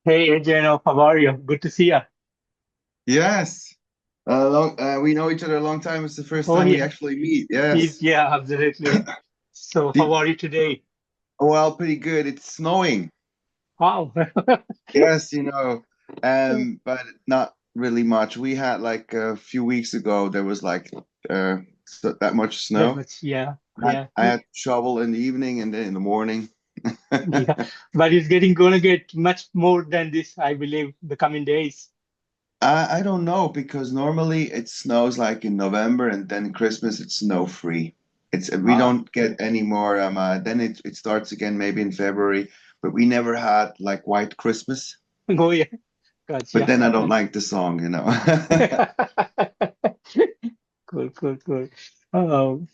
Hey, Adriano, how are you? Good to see you. Yes. We know each other a long time. It's the first Oh, time we yeah. actually meet. Yes. Yeah, absolutely. So, how The- are you today? well, pretty good. It's snowing. Wow. Yes, but not really much. We had like a few weeks ago, there was like that much That snow. much, yeah, I, yeah, I had to shovel in the evening and then in the morning. yeah. But it's gonna get much more than this, I believe, the coming days. I don't know because normally it snows like in November and then Christmas it's snow free. It's we Ah, don't get any more then it starts again maybe in February, but we never had like White Christmas. oh, yeah. But Gotcha. then I don't like the song. Cool, cool, cool.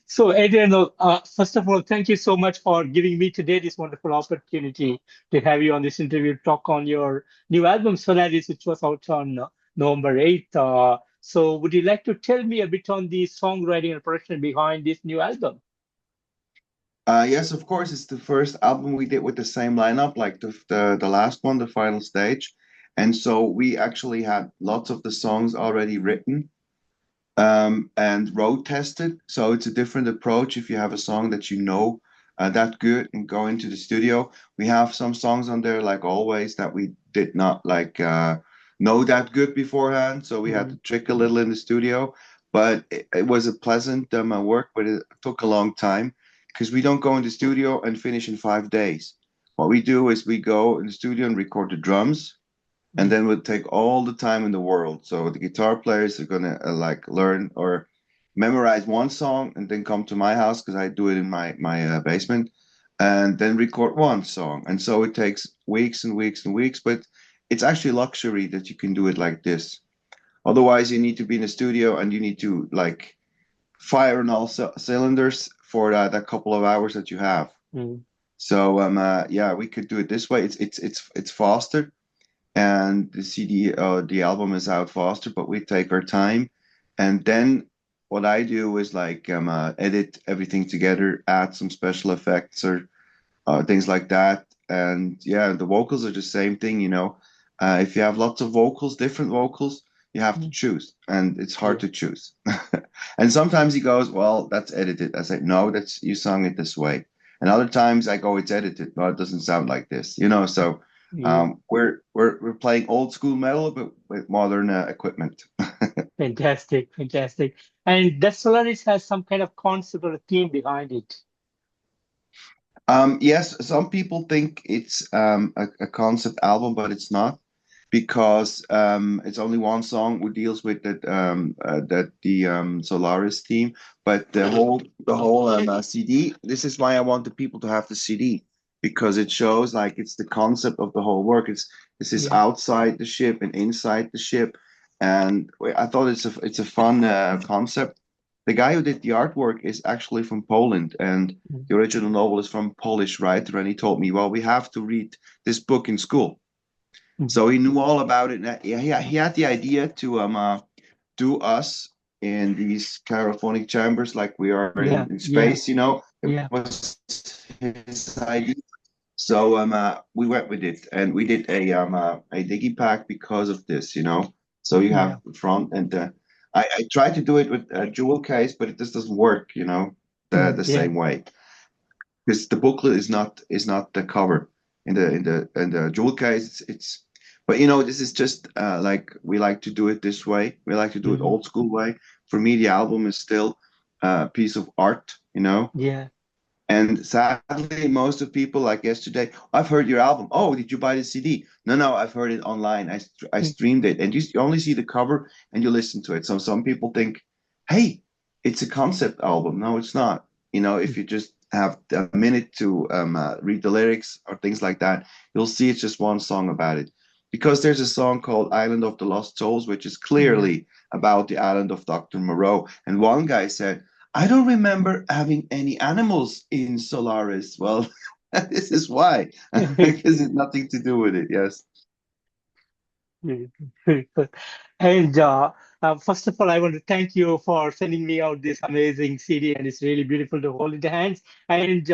So, Adriano, first of all, thank you so much for giving me today this wonderful opportunity to have you on this interview, to talk on your new album, Solaris, which was out on November 8th. So, would you like to tell me a bit on the songwriting and production behind this new album? Yes, of course, it's the first album we did with the same lineup, like the last one, the final stage. And so we actually had lots of the songs already written and road tested. So it's a different approach if you have a song that you know that good and go into the studio. We have some songs on there, like always, that we did not know that good beforehand. So we had to Mm, trick a little in the studio. But it was a pleasant work, but it took a long time because we don't go in the studio and finish in 5 days. What we do is we go in the studio and record the drums and mm, then we'll take all the time in the world. So the guitar players are gonna like learn or memorize one song and then come to my house because I do it in my basement, and then record one song. And so it takes weeks and weeks and weeks, but it's actually luxury that you can do it like this. Otherwise, you need to be in a studio and you need to like fire on all cylinders for that couple of hours that you have. mm, So yeah, we could do it this way. It's faster and the CD, the album is out faster, but we take our time. And then what I do is like edit everything together, add some special effects or things like that. And yeah, the vocals are the same thing. If you have lots of vocals, different vocals, you have to mm. choose, and it's hard Yeah. to choose. And sometimes he goes, "Well, that's edited." I say, "No, that's you sung it this way." And other times I go, "It's edited. No, it doesn't sound like this." So Yeah. we're playing old school metal, but with modern equipment. Fantastic, fantastic. And that Solaris has some kind of concept or a theme behind it. Yes, some people think it's a concept album, but it's not because it's only one song who deals with that the Solaris theme, but the whole CD. This is why I want the people to have the CD because it shows like it's the concept of the whole work. This is Yeah. outside the ship and inside the ship, and I thought it's a fun concept. The guy who did the artwork is actually from Poland, and Mm, the original novel is from a Polish writer, and he told me, well, we have to read this book in school. mm. So he knew all about it. And he had the idea to do us in these chaophonic chambers like we are Yeah, in yeah, space. It yeah. was his idea. So we went with it, and we did a digipack because of this. So you have Yeah. the front and I tried to do it with a jewel case, but it just doesn't work, the Yeah. same way because the booklet is not the cover in the jewel case. It's but this is just like we like to do it this way. We like to do it Hmm. old school way. For me, the album is still a piece of art. Yeah. And sadly, most of people like yesterday, I've heard your album. Oh, did you buy the CD? No, no, I've heard it online. I Mm, streamed it, and you only see the cover and you listen to it. So some people think, hey, it's a concept album. No, it's not. If mm. you just have a minute to read the lyrics or things like that, you'll see it's just one song about it. Because there's a song called Island of the Lost Souls, which is Yeah. clearly about the island of Dr. Moreau. And one guy said, I don't remember having any animals in Solaris. Well, this is why, because it's nothing to do with it. Yes. Very good, very good. And First of all, I want to thank you for sending me out this amazing CD, and it's really beautiful to hold in the hands. And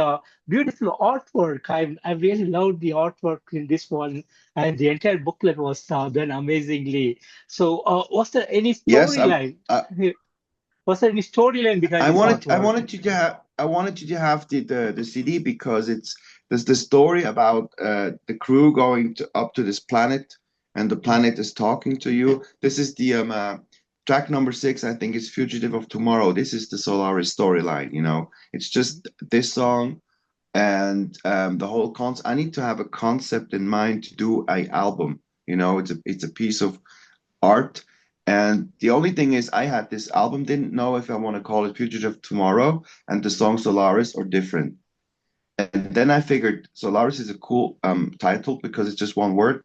beautiful artwork. I really loved the artwork in this one, and the entire booklet was done amazingly. So, was there any Yes, storyline? Was there any storyline behind this I artwork? wanted you to have the CD because there's the story about the crew going up to this planet, and the planet is talking to you. This is the track number 6, I think, is Fugitive of Tomorrow. This is the Solaris storyline, you know. It's just this song and the whole concept. I need to have a concept in mind to do a album. You know, it's a piece of art. And the only thing is, I had this album, didn't know if I want to call it Fugitive Tomorrow and the song Solaris or different. And then I figured Solaris is a cool title because it's just one word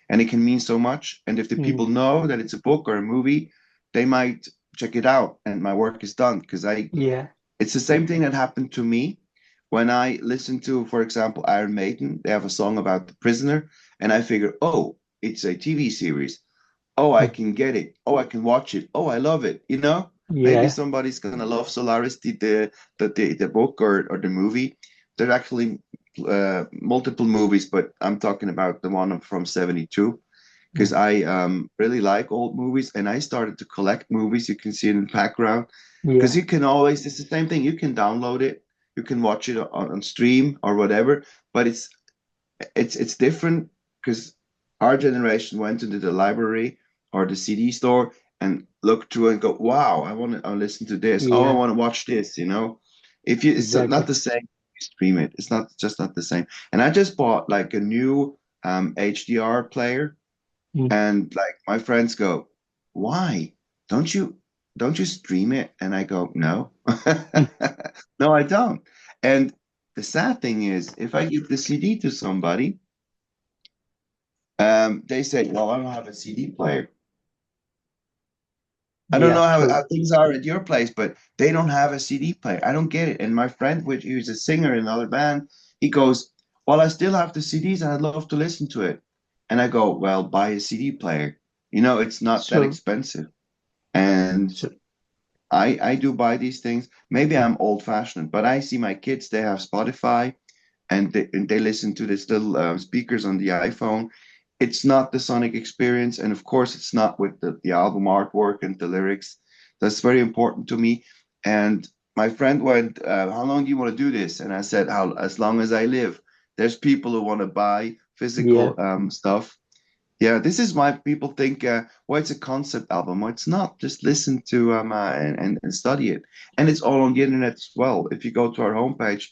and it can mean so much. And if the Mm, people know that it's a book or a movie, they might check it out and my work is done. Because yeah, it's the same thing that happened to me when I listened to, for example, Iron Maiden. They have a song about the prisoner, and I figure, oh, it's a TV series. Oh, I mm, can get it. Oh, I can watch it. Oh, I love it. You know, maybe yeah, somebody's gonna love Solaris, the book or the movie. There are actually multiple movies, but I'm talking about the one from '72 because mm, I really like old movies, and I started to collect movies. You can see it in the background because yeah, you can always. It's the same thing. You can download it. You can watch it on stream or whatever, but it's different because our generation went into the library or the CD store and looked through and go, wow, I want to listen to this. Oh, I yeah, want to watch this, you know. If you It's not exactly. the same, you stream it. It's not the same. And I just bought like a new HDR player, Mm, and like my friends go, why? Don't you don't you stream it? And I go, no. mm, No, I don't. And the sad thing is, if I give the CD to somebody, they say, well, I don't have a CD player. I don't yeah, know true. how things are at your place, but they don't have a CD player. I don't get it. And my friend, which who's a singer in another band, he goes, well, I still have the CDs and I'd love to listen to it. And I go, well, buy a CD player. You know, it's not that So, expensive. And so, I do buy these things. Maybe I'm old fashioned, but I see my kids, they have Spotify and they listen to this little speakers on the iPhone. It's not the sonic experience, and of course, it's not with the album artwork and the lyrics. That's very important to me. And my friend went, "How long do you want to do this?" And I said, "How as long as I live." There's people who want to buy yeah, physical stuff. Yeah, this is why people think, well, it's a concept album. Well, it's not. Just listen to and study it. And it's all on the internet as well. If you go to our homepage,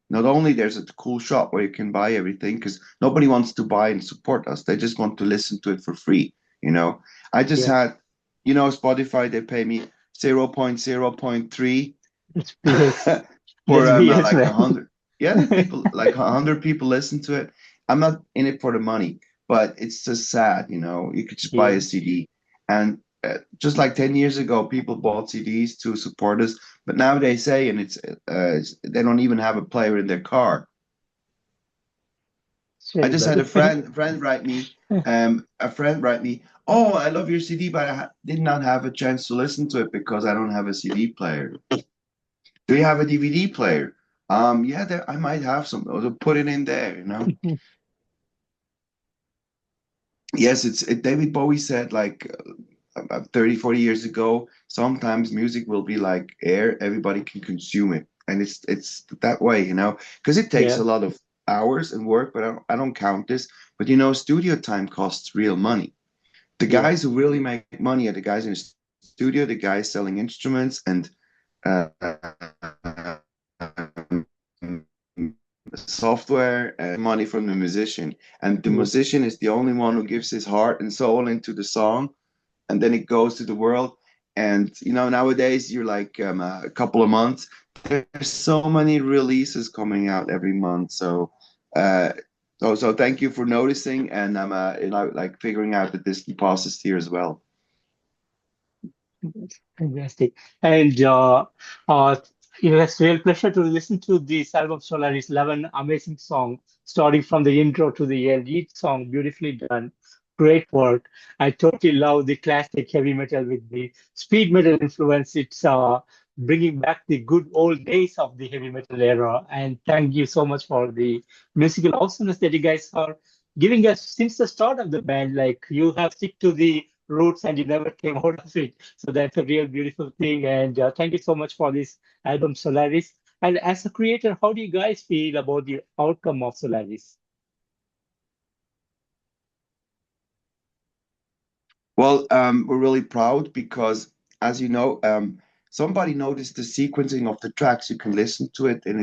not only there's a cool shop where you can buy everything, because nobody wants to buy and support us. They just want to listen to it for free, you know. I just yeah. had, you know, Spotify, they pay me 0.0.3 It's BS. for That's BS, like a man. hundred. Yeah, the people like 100 people listen to it. I'm not in it for the money, but it's just sad, you know. You could just buy Yeah, a CD, and just like 10 years ago, people bought CDs to support us, but now they say, and they don't even have a player in their car. it's I very just had bad. a friend write me, oh, I love your CD, but did not have a chance to listen to it because I don't have a CD player. Do you have a DVD player? Yeah, I might have some. So put it in there, you know. Yes, David Bowie said like about 30, 40 years ago, sometimes music will be like air, everybody can consume it. And it's that way, you know, because it takes Yeah, a lot of hours and work, but I don't count this. But you know, studio time costs real money. The yeah, guys who really make money are the guys in the studio, the guys selling instruments and uh, software and money from the musician. And the yeah. musician is the only one who gives his heart and soul into the song, and then it goes to the world. And you know, nowadays you're like a couple of months. There's so many releases coming out every month. Uh, so thank you for noticing, and I'm you know, like figuring out that this process here as well. Fantastic. And uh, it was real pleasure to listen to this album Solaris 11 amazing song, starting from the intro to the end, each song beautifully done. great work. I totally love the classic heavy metal with the speed metal influence. It's bringing back the good old days of the heavy metal era. And thank you so much for the musical awesomeness that you guys are giving us since the start of the band. Like you have stick to the roots and you never came out of it. So that's a real beautiful thing. And thank you so much for this album Solaris. And as a creator, how do you guys feel about the outcome of Solaris? Well, we're really proud because, as you know, somebody noticed the sequencing of the tracks. You can listen to it, and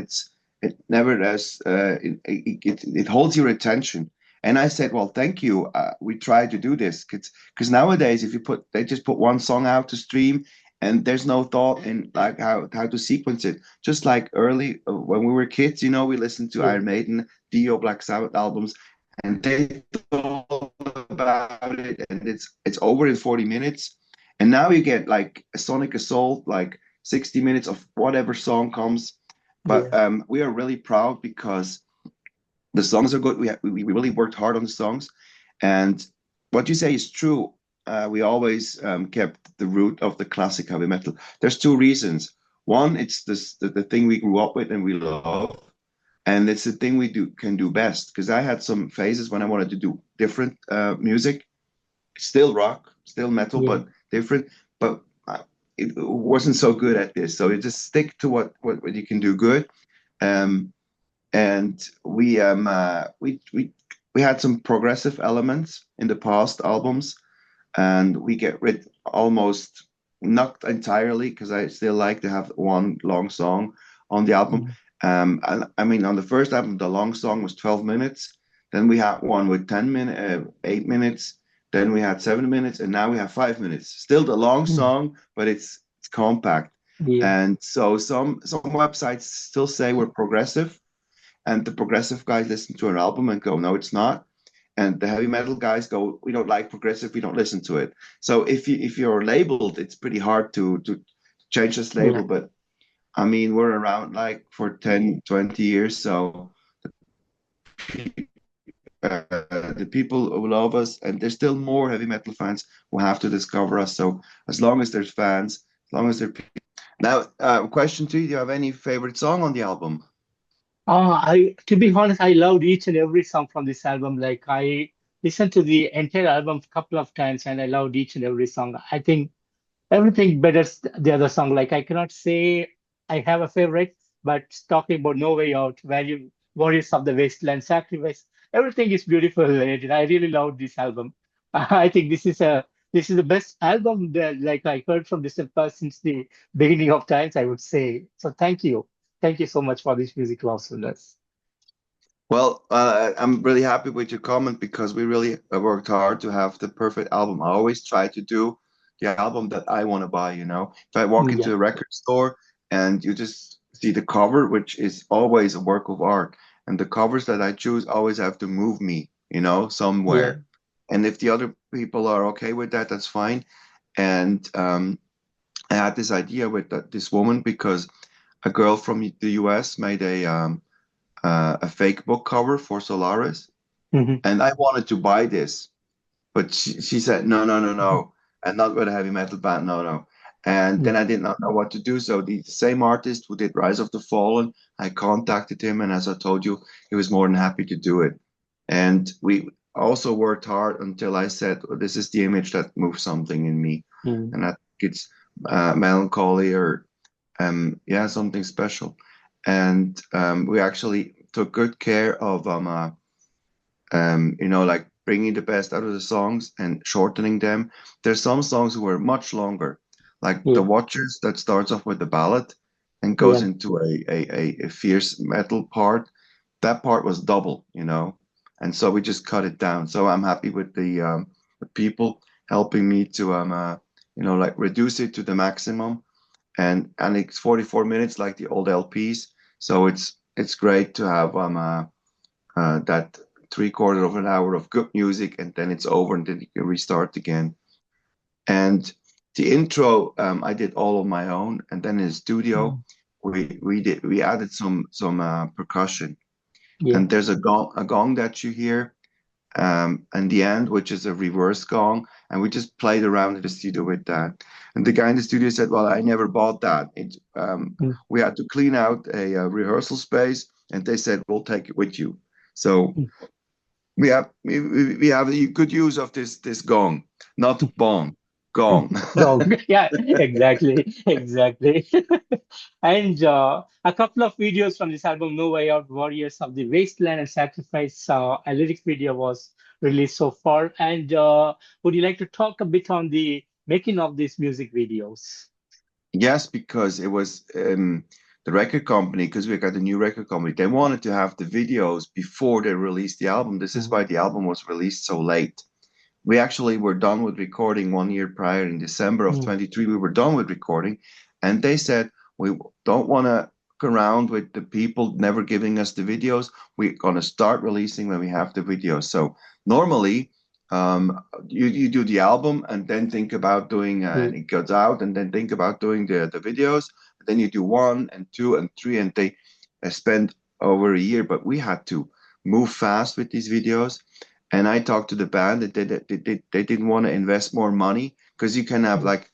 it never has it holds your attention. And I said, well, thank you. We tried to do this because nowadays, if you put they just put one song out to stream, and there's no thought in like how to sequence it. Just like early when we were kids, you know, we listened to Yeah, Iron Maiden, Dio, Black Sabbath albums, and they thought about it, and it's over in 40 minutes. And now you get like a Sonic Assault, like 60 minutes of whatever song comes. But yeah. we are really proud because the songs are good. We really worked hard on the songs, and what you say is true. We always kept the root of the classic heavy metal. There's two reasons. One, it's the thing we grew up with and we love, and it's the thing we do can do best. Because I had some phases when I wanted to do different music, still rock, still metal, Yeah. but different. But it wasn't so good at this. So you just stick to what you can do good. Um, and we had some progressive elements in the past albums, and we get rid almost not entirely because I still like to have one long song on the album. Mm. And I mean, on the first album, the long song was 12 minutes. Then we had one with 8 minutes. Then we had 7 minutes, and now we have 5 minutes. Still the long Mm. song, but it's compact. Yeah. And so some websites still say we're progressive, and the progressive guys listen to an album and go, no, it's not. And the heavy metal guys go, we don't like progressive, we don't listen to it. So if you're labeled, it's pretty hard to change this Yeah. label. But I mean, we're around like for 10, 20 years. So the people who love us, and there's still more heavy metal fans who have to discover us. So as long as there's fans, as long as there are now, question to you, do you have any favorite song on the album? To be honest, I loved each and every song from this album. Like I listened to the entire album a couple of times, and I loved each and every song. I think everything betters the other song. Like I cannot say I have a favorite, but talking about No Way Out, Value, Warriors of the Wasteland, Sacrifice, everything is beautiful. And I really love this album. I think this is the best album that like I heard from this past since the beginning of times, I would say. So thank you so much for this musical awesomeness. Well, I'm really happy with your comment because we really worked hard to have the perfect album. I always try to do the album that I want to buy, you know. If I walk Yeah, into a record store and you just see the cover, which is always a work of art, and the covers that I choose always have to move me, you know, yeah. somewhere. And if the other people are okay with that, that's fine. And I had this idea with this woman because a girl from the US made a fake book cover for Solaris, Mhm. and I wanted to buy this, but she said no, no, no, no, and not with a heavy metal band, no, no. And then Mm. I did not know what to do. So the same artist who did Rise of the Fallen, I contacted him, and as I told you, he was more than happy to do it. And we also worked hard until I said, well, this is the image that moves something in me, Mm. and I think it's melancholy or yeah, something special. And we actually took good care of you know, like bringing the best out of the songs and shortening them. There's some songs who were much longer, like The Yeah, Watchers that starts off with the ballad and goes yeah. into a fierce metal part. That part was double, you know, and so we just cut it down. So I'm happy with the people helping me to you know, like reduce it to the maximum, and it's 44 minutes like the old LPs. So it's great to have that three-quarter of an hour of good music, and then it's over, and then you can restart again. And the intro, I did all on my own, and then in the studio, Mm. we added some percussion. Yeah. And there's a gong that you hear, and the end, which is a reverse gong, and we just played around in the studio with that. And the guy in the studio said, "Well, I never bought that. Mm, We had to clean out a rehearsal space, and they said we'll take it with you." So mm, we have a good use of this gong, not bong, gong. Wrong. Yeah, exactly. Exactly. And a couple of videos from this album, No Way Out, Warriors of the Wasteland, and Sacrifice, a lyric video was released so far. And would you like to talk a bit on the making of these music videos? Yes, because it was the record company, because we got a new record company, they wanted to have the videos before they released the album. This is Mm, why the album was released so late. We actually were done with recording 1 year prior in December of mm, 23. We were done with recording, and they said, we don't want to go around with the people never giving us the videos. We're going to start releasing when we have the videos. So normally, you do the album and then think about doing, and mm, it goes out, and then think about doing the videos. Then you do 1 and 2 and 3, and they spend over a year. But we had to move fast with these videos. And I talked to the band that they didn't want to invest more money, because you can have mm, like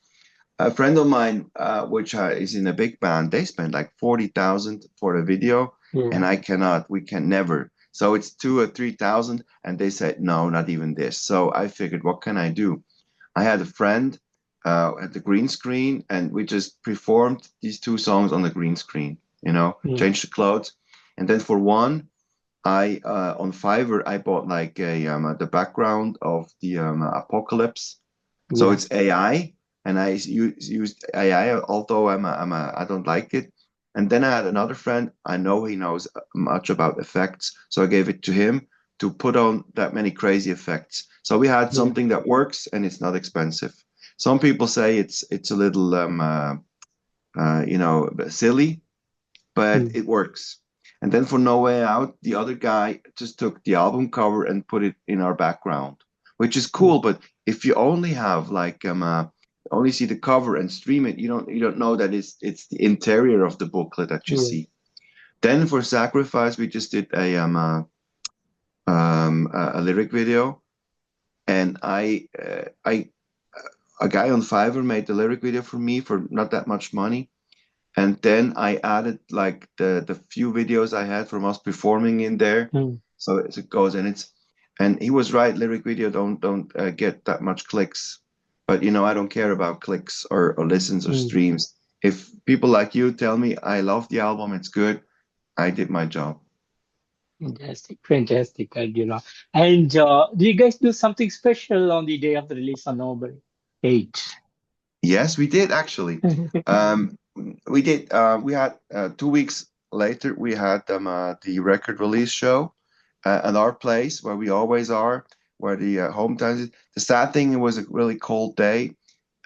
a friend of mine, which is in a big band. They spend like 40,000 for a video, and yeah. I cannot. We can never. So it's 2 or 3,000, and they said no, not even this. So I figured, what can I do? I had a friend at the green screen, and we just performed these 2 songs on the green screen. Mm, Changed the clothes, and then for one. I on Fiverr I bought like a the background of the apocalypse, so yeah. it's AI, and I used AI, although I don't like it. And then I had another friend, I know he knows much about effects, so I gave it to him to put on that many crazy effects. So we had Yeah. something that works and it's not expensive. Some people say it's a little silly, but Mm, it works. And then for No Way Out, the other guy just took the album cover and put it in our background, which is mm, cool. But if you only have like only see the cover and stream it, you don't know that it's the interior of the booklet that you yeah. see. Then for Sacrifice, we just did a lyric video, and I a guy on Fiverr made the lyric video for me for not that much money. And then I added like the few videos I had from us performing in there. Mm, So it goes, and he was right. Lyric video don't get that much clicks, but I don't care about clicks or listens or mm. streams. If people like you tell me I love the album, it's good, I did my job. Fantastic, fantastic, And do you guys do something special on the day of the release on November 8th? Yes, we did actually. Um, we did. We had 2 weeks later. We had the record release show at our place where we always are, where the hometown is. The sad thing, it was a really cold day,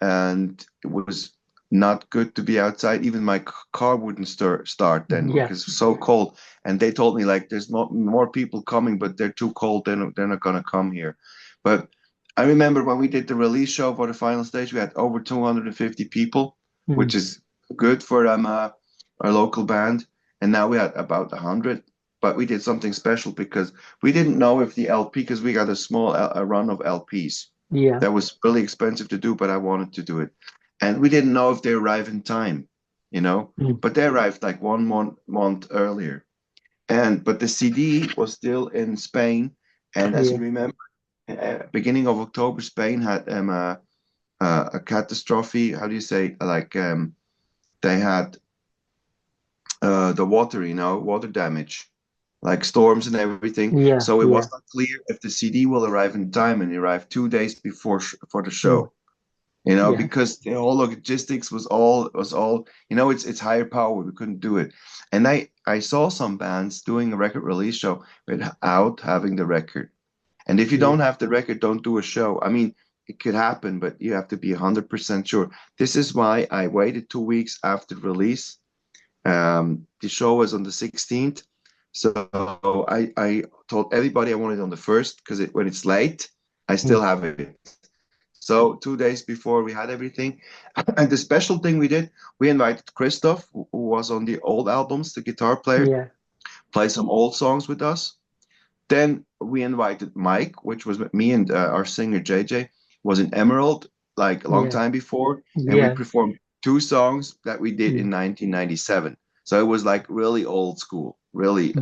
and it was not good to be outside. Even my car wouldn't start then Yeah. because it was so cold. And they told me like, there's more people coming, but they're too cold. They're not gonna come here. But I remember when we did the release show for the final stage, we had over 250 people, Mm, which is good for our local band. And now we had about 100. But we did something special because we didn't know if the LP, because we got a small a run of LPs. yeah. That was really expensive to do, but I wanted to do it. And we didn't know if they arrive in time, Mm, but they arrived like 1 month earlier. But the CD was still in Spain. And as you yeah. remember, beginning of October, Spain had a catastrophe. How do you say? Like they had the water, water damage, like storms and everything. Yeah. So it was Yeah. not clear if the CD will arrive in time, and it arrived 2 days before for the Mm, show. yeah. Because the whole logistics was all, it's higher power. We couldn't do it. And I saw some bands doing a record release show without having the record. And if you don't Yeah. have the record, don't do a show. I mean, it could happen, but you have to be 100% sure. This is why I waited 2 weeks after release. The show was on the 16th. So I told everybody I wanted it on the 1st, because when it's late, I Mm, still have it. So 2 days before we had everything. And the special thing we did, we invited Christoph, who was on the old albums, the guitar player, yeah. play some old songs with us. Then we invited Mike, which was with me and our singer JJ, was in Emerald like a long Yeah. time before, and we Yeah. performed two songs that we did Mm. in 1997. So it was like really old school, really.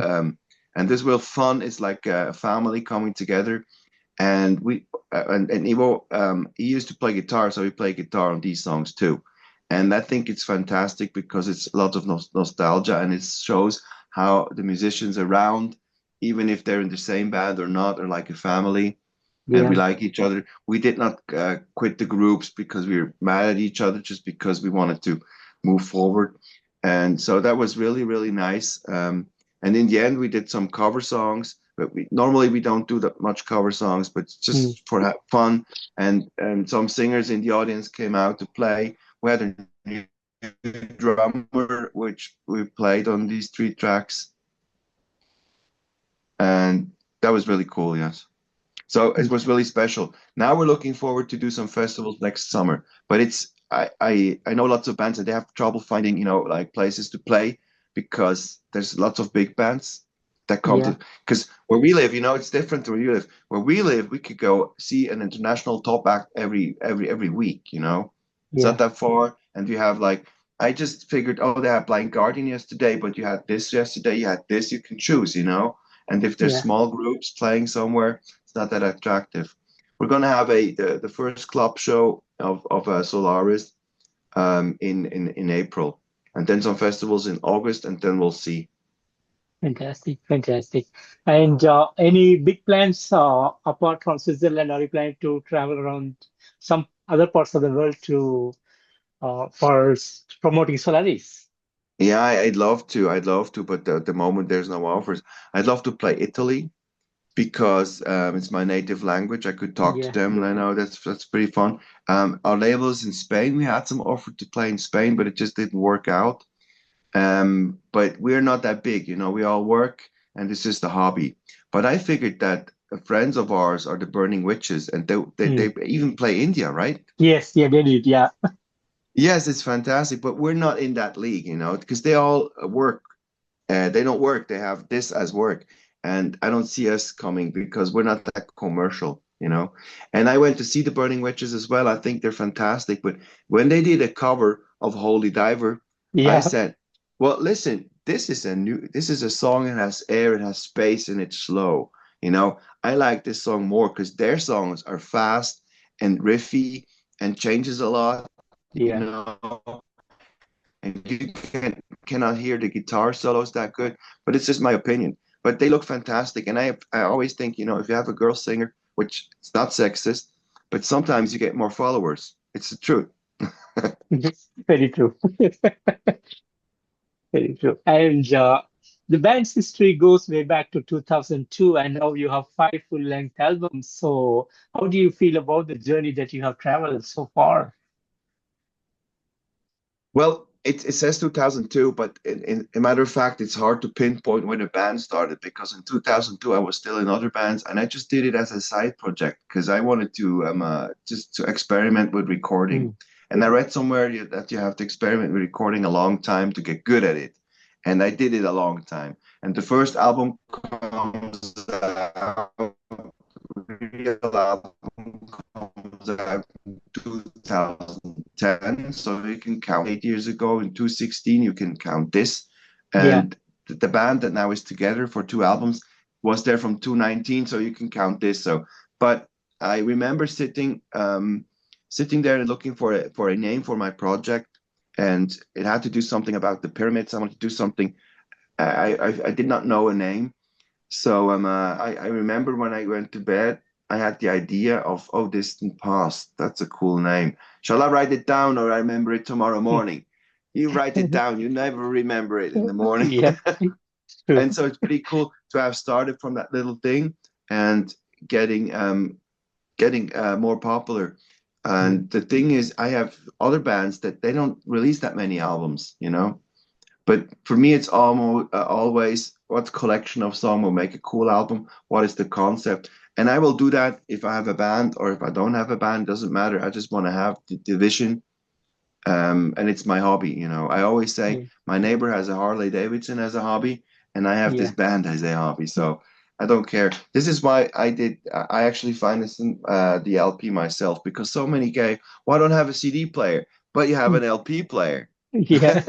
And this was fun. It's like a family coming together, and and Ivo, he used to play guitar, so we play guitar on these songs too. And I think it's fantastic because it's a lot of nostalgia, and it shows how the musicians around, even if they're in the same band or not, are like a family, and we Yeah. like each other. We did not quit the groups because we were mad at each other, just because we wanted to move forward. And so that was really, really nice. And in the end, we did some cover songs, but normally we don't do that much cover songs, but Mm. just for fun. And some singers in the audience came out to play. We had a new drummer, which we played on these three tracks, and that was really cool. Yes. So it was really special. Now we're looking forward to do some festivals next summer. But it's I know lots of bands and they have trouble finding, like places to play because there's lots of big bands that come Yeah. to, because where we live, it's different to where you live. Where we live, we could go see an international top act every week. It's not Yeah. that far. And you have like I just figured, oh, they had Blind Guardian yesterday, but you had this yesterday, you had this, you can choose. And if there's Yeah. small groups playing somewhere, it's not that attractive. We're going to have the first club show of Solaris in April, and then some festivals in August, and then we'll see. Fantastic. Fantastic. And any big plans apart from Switzerland? Are you planning to travel around some other parts of the world to for promoting Solaris? Yeah, I'd love to. I'd love to, but at the moment there's no offers. I'd love to play Italy because it's my native language. I could talk to Yeah. them, and I know that's pretty fun. Our labels in Spain, we had some offer to play in Spain, but it just didn't work out. But we're not that big, we all work and it's just a hobby. But I figured that friends of ours are the Burning Witches and they Mm. even play India, right? Yes. Yeah. They did. Yeah. Yes, it's fantastic, but we're not in that league, because they all work. They don't work, they have this as work. And I don't see us coming because we're not that commercial. And I went to see the Burning Witches as well. I think they're fantastic. But when they did a cover of Holy Diver, I Yeah. said, well, listen, this is a song that has air, it has space, and it's slow. I like this song more because their songs are fast and riffy and changes a lot, you Yeah. know, and you cannot hear the guitar solos that good, but it's just my opinion. But they look fantastic, and I always think, if you have a girl singer, which it's not sexist, but sometimes you get more followers. It's the truth. Very true. Very true. And the band's history goes way back to 2002, and now you have five full-length albums. So, how do you feel about the journey that you have traveled so far? Well, it says 2002, but in a matter of fact, it's hard to pinpoint when the band started because in 2002 I was still in other bands and I just did it as a side project because I wanted to just to experiment with recording. Mm. And I read somewhere that you have to experiment with recording a long time to get good at it. And I did it a long time. And the first album comes out, real album comes out in 2010. So you can count 8 years ago in 2016, you can count this. Yeah. And the band that now is together for two albums was there from 2019, so you can count this. So, but I remember sitting there and looking for a name for my project, and it had to do something about the pyramids. I wanted to do something. I did not know a name, so I remember when I went to bed, I had the idea of, oh, distant past. That's a cool name. Shall I write it down or I remember it tomorrow morning? You write it down, you never remember it in the morning. Yeah. True. And so it's pretty cool to have started from that little thing and getting more popular. Mm. And the thing is, I have other bands that they don't release that many albums. But for me, it's almost always what collection of song will make a cool album. What is the concept? And I will do that if I have a band or if I don't have a band. Doesn't matter. I just want to have the vision. And it's my hobby. I always say Mm. my neighbor has a Harley Davidson as a hobby, and I have this Yeah. band as a hobby. So I don't care. This is why I actually financed the LP myself because so many gay, well, I don't have a CD player, but you have Mm. an LP player. Yeah,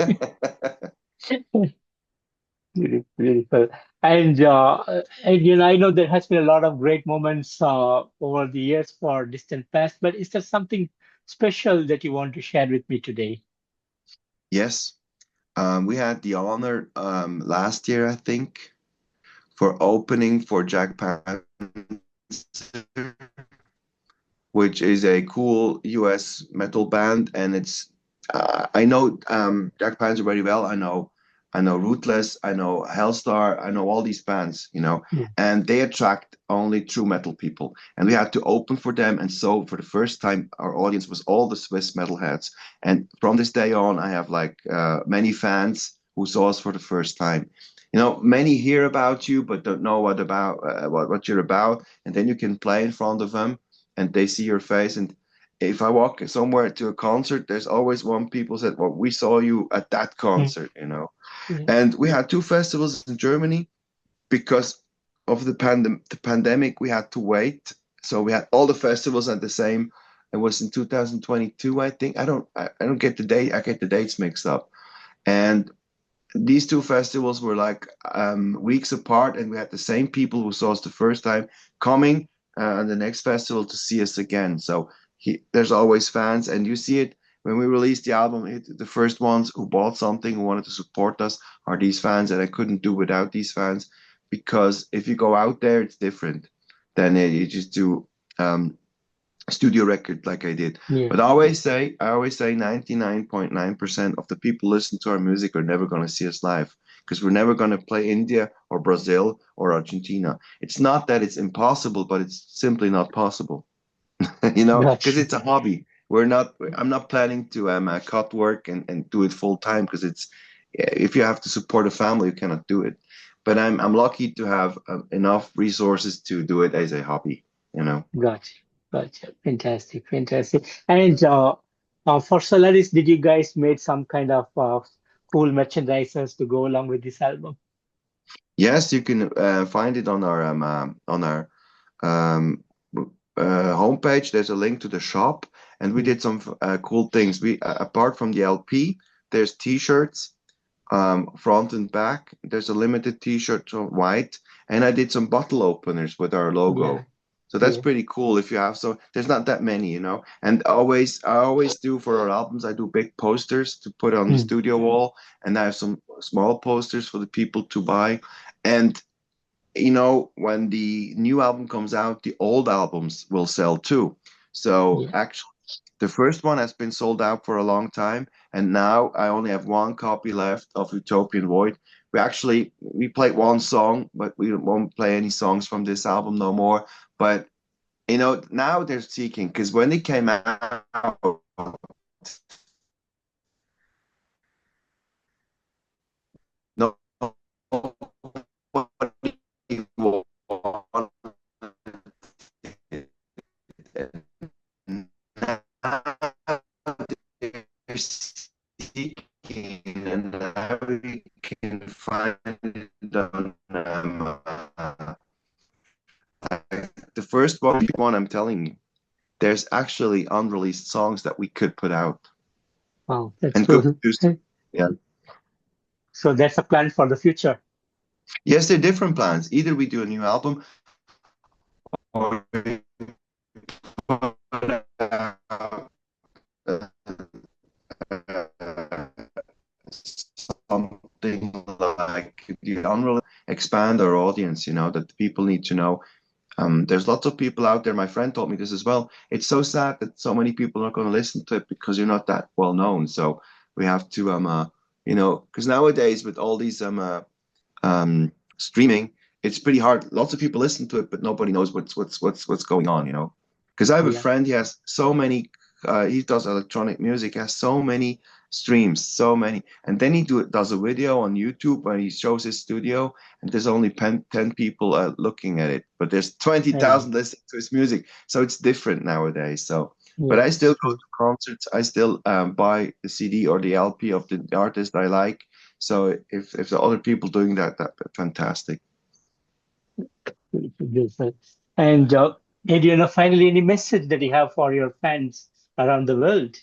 beautiful, beautiful. And I know there has been a lot of great moments over the years for distant past, but is there something special that you want to share with me today? Yes, we had the honor last year, I think, for opening for Jack Pan, which is a cool US metal band, and it's I know Jack Panzer very well. I know Rootless, I know Hellstar, I know all these bands, you know, Yeah. and they attract only true metal people. And we had to open for them, and so for the first time, our audience was all the Swiss metalheads. And from this day on, I have like many fans who saw us for the first time. You know, many hear about you but don't know what you're about, and then you can play in front of them and they see your face. And if I walk somewhere to a concert, there's always one people said, "Well, we saw you at that Mm. concert," you know. Yeah. And we had two festivals in Germany because of the pandemic. We had to wait, so we had all the festivals at the same. It was in 2022, I think. I don't get the date. I get the dates mixed up. And these two festivals were like weeks apart, and we had the same people who saw us the first time coming on the next festival to see us again. So there's always fans, and you see it when we released the album. The first ones who bought something, who wanted to support us, are these fans, and I couldn't do without these fans because if you go out there, it's different than you just do. Studio record like I did. Yeah. But I always say 99.9% of the people listen to our music are never going to see us live because we're never going to play India or Brazil or Argentina. It's not that it's impossible, but it's simply not possible, you know, because Gotcha. it's a hobby. I'm not planning to cut work and do it full time because if you have to support a family, you cannot do it. But I'm lucky to have enough resources to do it as a hobby, you know. Gotcha. Gotcha. Fantastic. Fantastic. And for Solaris, did you guys made some kind of cool merchandisers to go along with this album? Yes, you can find it on our um, homepage. There's a link to the shop, and we Yeah. did some cool things. We apart from the LP, there's T-shirts front and back. There's a limited T-shirt white, and I did some bottle openers with our Yeah. logo. So that's Yeah. pretty cool if you have so there's not that many, you know. And I always do for our albums, I do big posters to put on the Mm. studio wall, and I have some small posters for the people to buy. And you know, when the new album comes out, the old albums will sell too. So Yeah. actually, the first one has been sold out for a long time, and now I only have one copy left of Utopian Void. We played one song, but we won't play any songs from this album no more. But you know, now they're seeking because when it came out, no nobody wanted it. And now they're seeking, and now we can find it on the first one I'm telling you. There's actually unreleased songs that we could put out Wow, that's and could cool. produce. Yeah. So that's a plan for the future. Yes, there are different plans. Either we do a new album or we put out something like the unreal expand our audience, you know, that people need to know. There's lots of people out there. My friend told me this as well. It's so sad that so many people are not going to listen to it because you're not that well known. So we have to, you know, because nowadays with all these streaming, it's pretty hard. Lots of people listen to it, but nobody knows what's going on, you know. Because I have a Yeah. friend, he has so many. He does electronic music, has so many streams, so many, and then does a video on YouTube where he shows his studio, and there's only 10 people looking at it, but there's Yeah. 20,000 listening to his music, so it's different nowadays. So, but Yeah. I still go True. to concerts. I still buy the CD or the LP of the artist I like. So if the other people doing that, that's fantastic. Beautiful. And Adriano, finally, any message that you have for your fans around the world?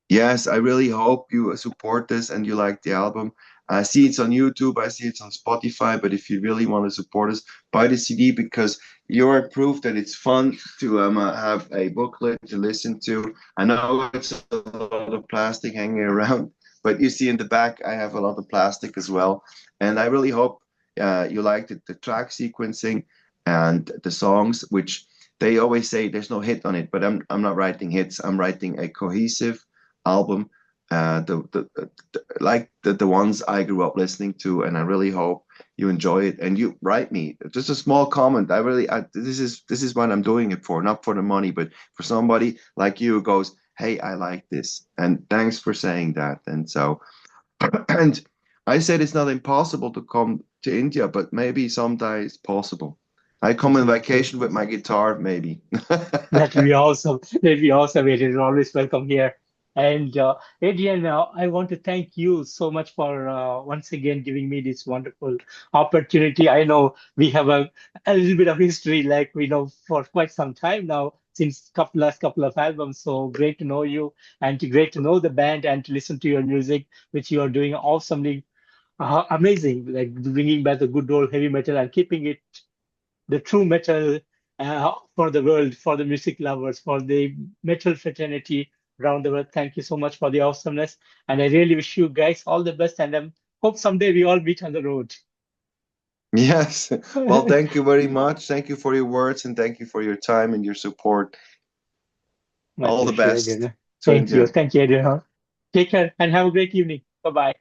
Yes, I really hope you support this and you like the album. I see it's on YouTube, I see it's on Spotify, but if you really want to support us, buy the CD because you're proof that it's fun to have a booklet to listen to. I know it's a lot of plastic hanging around, but you see in the back, I have a lot of plastic as well. And I really hope you liked it, the track sequencing and the songs, which they always say there's no hit on it, but I'm not writing hits. I'm writing a cohesive album, like the ones I grew up listening to, and I really hope you enjoy it. And you write me just a small comment. This is what I'm doing it for, not for the money, but for somebody like you who goes, "Hey, I like this," and thanks for saying that. And so, and I said it's not impossible to come to India, but maybe someday it's possible. I come on vacation with my guitar, maybe. That will be awesome. That'll be awesome. It is always welcome here. And Adrian, I want to thank you so much for once again giving me this wonderful opportunity. I know we have a little bit of history, like we know for quite some time now, since last couple of albums. So great to know you and great to know the band and to listen to your music, which you are doing awesomely amazing, like bringing back the good old heavy metal and keeping it the true metal for the world, for the music lovers, for the metal fraternity around the world. Thank you so much for the awesomeness. And I really wish you guys all the best. And hope someday we all meet on the road. Yes. Well, My thank you very much. Thank you for your words and thank you for your time and your support. All the pleasure, best Adrian. to Thank you. India. Thank you, Adrian. Take care and have a great evening. Bye-bye.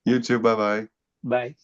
You too. Bye bye. Bye.